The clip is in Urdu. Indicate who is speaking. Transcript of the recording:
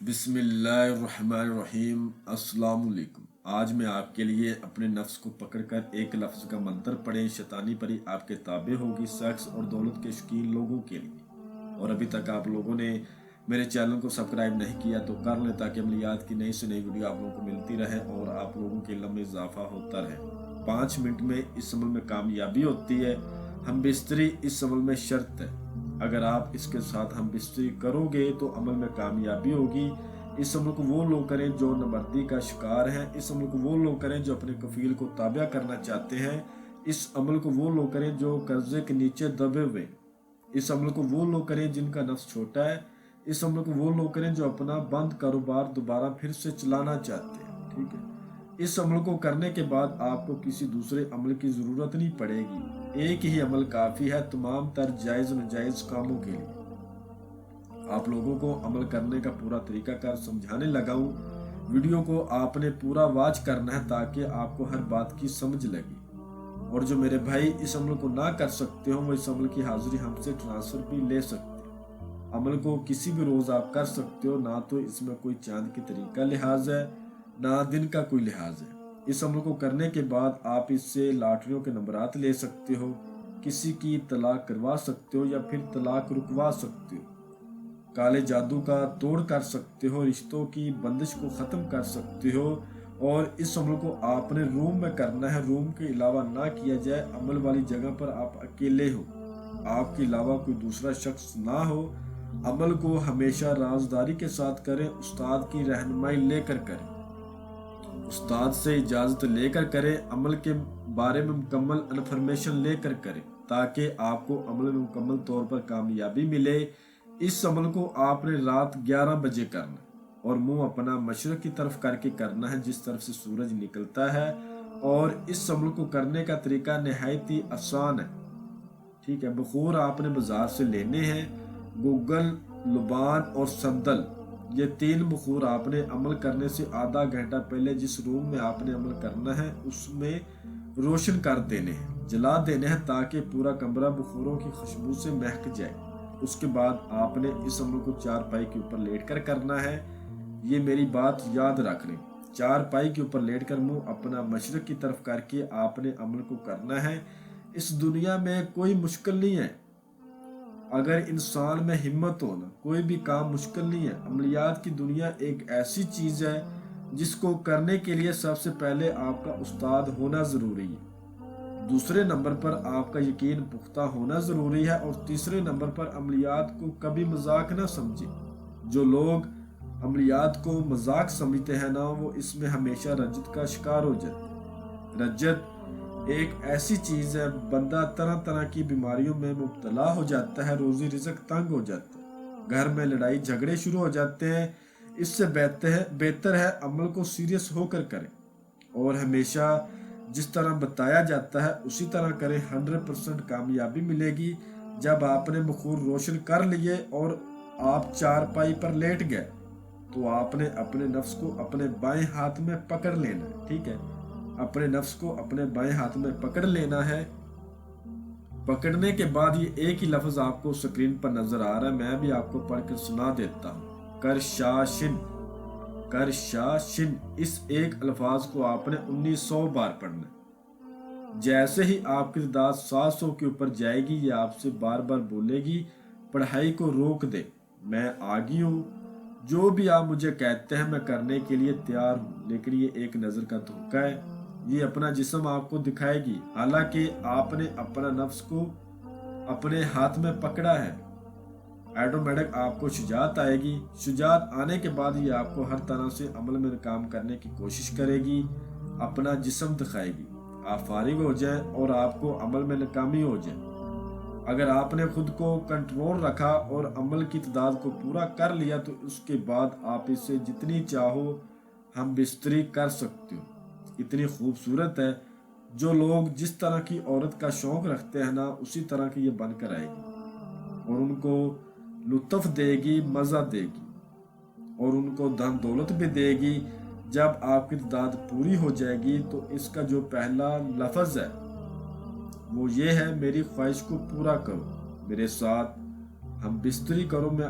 Speaker 1: بسم اللہ الرحمن الرحیم۔ السلام علیکم۔ آج میں آپ کے لیے اپنے نفس کو پکڑ کر ایک لفظ کا منتر پڑھیں، شیطانی پری آپ کے تابع ہوگی، سیکس اور دولت کے شوقین لوگوں کے لیے۔ اور ابھی تک آپ لوگوں نے میرے چینل کو سبسکرائب نہیں کیا تو کر لیں، تاکہ عملیات کی نئی سے نئی ویڈیو آپ لوگوں کو ملتی رہے اور آپ لوگوں کے علم میں اضافہ ہوتا رہے۔ 5 منٹ میں اس عمل میں کامیابی ہوتی ہے۔ ہم بستری اس عمل میں شرط ہے۔ اگر آپ اس کے ساتھ ہم بستری کرو گے تو عمل میں کامیابی ہوگی۔ اس عمل کو وہ لوگ کریں جو نامردی کا شکار ہیں۔ اس عمل کو وہ لوگ کریں جو اپنے کفیل کو تابع کرنا چاہتے ہیں۔ اس عمل کو وہ لوگ کریں جو قرضے کے نیچے دبے ہوئے۔ اس عمل کو وہ لوگ کریں جن کا نفس چھوٹا ہے۔ اس عمل کو وہ لوگ کریں جو اپنا بند کاروبار دوبارہ پھر سے چلانا چاہتے ہیں۔ ٹھیک ہے، اس عمل کو کرنے کے بعد آپ کو کسی دوسرے عمل کی ضرورت نہیں پڑے گی۔ ایک ہی عمل کافی ہے تمام تر جائز و ناجائز کاموں کے لیے۔ آپ لوگوں کو عمل کرنے کا پورا طریقہ کار سمجھانے لگا ہوں۔ ویڈیو کو آپ نے پورا واچ کرنا ہے تاکہ آپ کو ہر بات کی سمجھ لگے۔ اور جو میرے بھائی اس عمل کو نہ کر سکتے ہو وہ اس عمل کی حاضری ہم سے ٹرانسفر بھی لے سکتے ہیں۔ عمل کو کسی بھی روز آپ کر سکتے ہو، نہ تو اس میں کوئی چاند کی طریقہ لحاظ ہے نہ دن کا کوئی لحاظ ہے۔ اس عمل کو کرنے کے بعد آپ اس سے لاٹریوں کے نمبرات لے سکتے ہو، کسی کی طلاق کروا سکتے ہو یا پھر طلاق رکوا سکتے ہو، کالے جادو کا توڑ کر سکتے ہو، رشتوں کی بندش کو ختم کر سکتے ہو۔ اور اس عمل کو آپ نے روم میں کرنا ہے، روم کے علاوہ نہ کیا جائے۔ عمل والی جگہ پر آپ اکیلے ہو، آپ کے علاوہ کوئی دوسرا شخص نہ ہو۔ عمل کو ہمیشہ رازداری کے ساتھ کریں، استاد کی رہنمائی لے کر کریں، استاد سے اجازت لے کر کریں، عمل کے بارے میں مکمل انفارمیشن لے کر کریں تاکہ آپ کو عمل میں مکمل طور پر کامیابی ملے۔ اس عمل کو آپ نے رات 11 بجے کرنا اور منہ اپنا مشرق کی طرف کر کے کرنا ہے، جس طرف سے سورج نکلتا ہے۔ اور اس عمل کو کرنے کا طریقہ نہایت ہی آسان ہے۔ ٹھیک ہے، بخور آپ نے بازار سے لینے ہیں، گوگل، لبان اور سندل، یہ 3 بخور آپ نے عمل کرنے سے آدھا گھنٹہ پہلے جس روم میں آپ نے عمل کرنا ہے اس میں روشن کر دینے ہیں، جلا دینے ہیں تاکہ پورا کمرہ بخوروں کی خوشبو سے مہک جائے۔ اس کے بعد آپ نے اس عمل کو چارپائی کے اوپر لیٹ کر کرنا ہے۔ یہ میری بات یاد رکھ لیں، چارپائی کے اوپر لیٹ کر منہ اپنا مشرق کی طرف کر کے آپ نے عمل کو کرنا ہے۔ اس دنیا میں کوئی مشکل نہیں ہے، اگر انسان میں ہمت ہونا کوئی بھی کام مشکل نہیں ہے۔ عملیات کی دنیا ایک ایسی چیز ہے جس کو کرنے کے لیے سب سے پہلے آپ کا استاد ہونا ضروری ہے، دوسرے نمبر پر آپ کا یقین پختہ ہونا ضروری ہے، اور تیسرے نمبر پر عملیات کو کبھی مذاق نہ سمجھے۔ جو لوگ عملیات کو مذاق سمجھتے ہیں نا، وہ اس میں ہمیشہ رجت کا شکار ہو جاتے ہیں۔ رجت ایک ایسی چیز ہے، بندہ طرح طرح کی بیماریوں میں مبتلا ہو جاتا ہے، روزی رزق تنگ ہو جاتا ہے، گھر میں لڑائی جھگڑے شروع ہو جاتے ہیں۔ اس سے بہتر ہے عمل کو سیریس ہو کر کریں اور ہمیشہ جس طرح بتایا جاتا ہے اسی طرح کریں، 100% کامیابی ملے گی۔ جب آپ نے بخور روشن کر لیے اور آپ چارپائی پر لیٹ گئے تو آپ نے اپنے نفس کو اپنے بائیں ہاتھ میں پکڑ لینا ہے۔ ٹھیک ہے، اپنے نفس کو اپنے بائیں ہاتھ میں پکڑ لینا ہے۔ پکڑنے کے بعد یہ ایک ہی لفظ آپ کو سکرین پر نظر آ رہا ہے، میں بھی آپ کو پڑھ کر سنا دیتا ہوں۔ کرشاشن، کرشاشن، اس ایک الفاظ کو آپ نے 1900 بار پڑھنا ہے۔ جیسے ہی آپ کی تعداد 700 کے اوپر جائے گی یہ آپ سے بار بار بولے گی، پڑھائی کو روک دے، میں آگی ہوں، جو بھی آپ مجھے کہتے ہیں میں کرنے کے لیے تیار ہوں۔ لیکن یہ ایک نظر کا دھوکہ ہے، یہ اپنا جسم آپ کو دکھائے گی، حالانکہ آپ نے اپنا نفس کو اپنے ہاتھ میں پکڑا ہے۔ آٹومیٹک آپ کو شجاعت آئے گی، شجاعت آنے کے بعد یہ آپ کو ہر طرح سے عمل میں کام کرنے کی کوشش کرے گی، اپنا جسم دکھائے گی، آپ فارغ ہو جائیں اور آپ کو عمل میں ناکامی ہو جائے۔ اگر آپ نے خود کو کنٹرول رکھا اور عمل کی تعداد کو پورا کر لیا تو اس کے بعد آپ اسے جتنی چاہو ہم بستری کر سکتے ہو۔ اتنی خوبصورت ہے، جو لوگ جس طرح کی عورت کا شوق رکھتے ہیں نا اسی طرح کی یہ بن کر آئے گی اور ان کو لطف دے گی، مزہ دے گی اور ان کو دھن دولت بھی دے گی۔ جب آپ کی تعداد پوری ہو جائے گی تو اس کا جو پہلا لفظ ہے وہ یہ ہے، میری خواہش کو پورا کرو، میرے ساتھ ہم بستری کرو، میں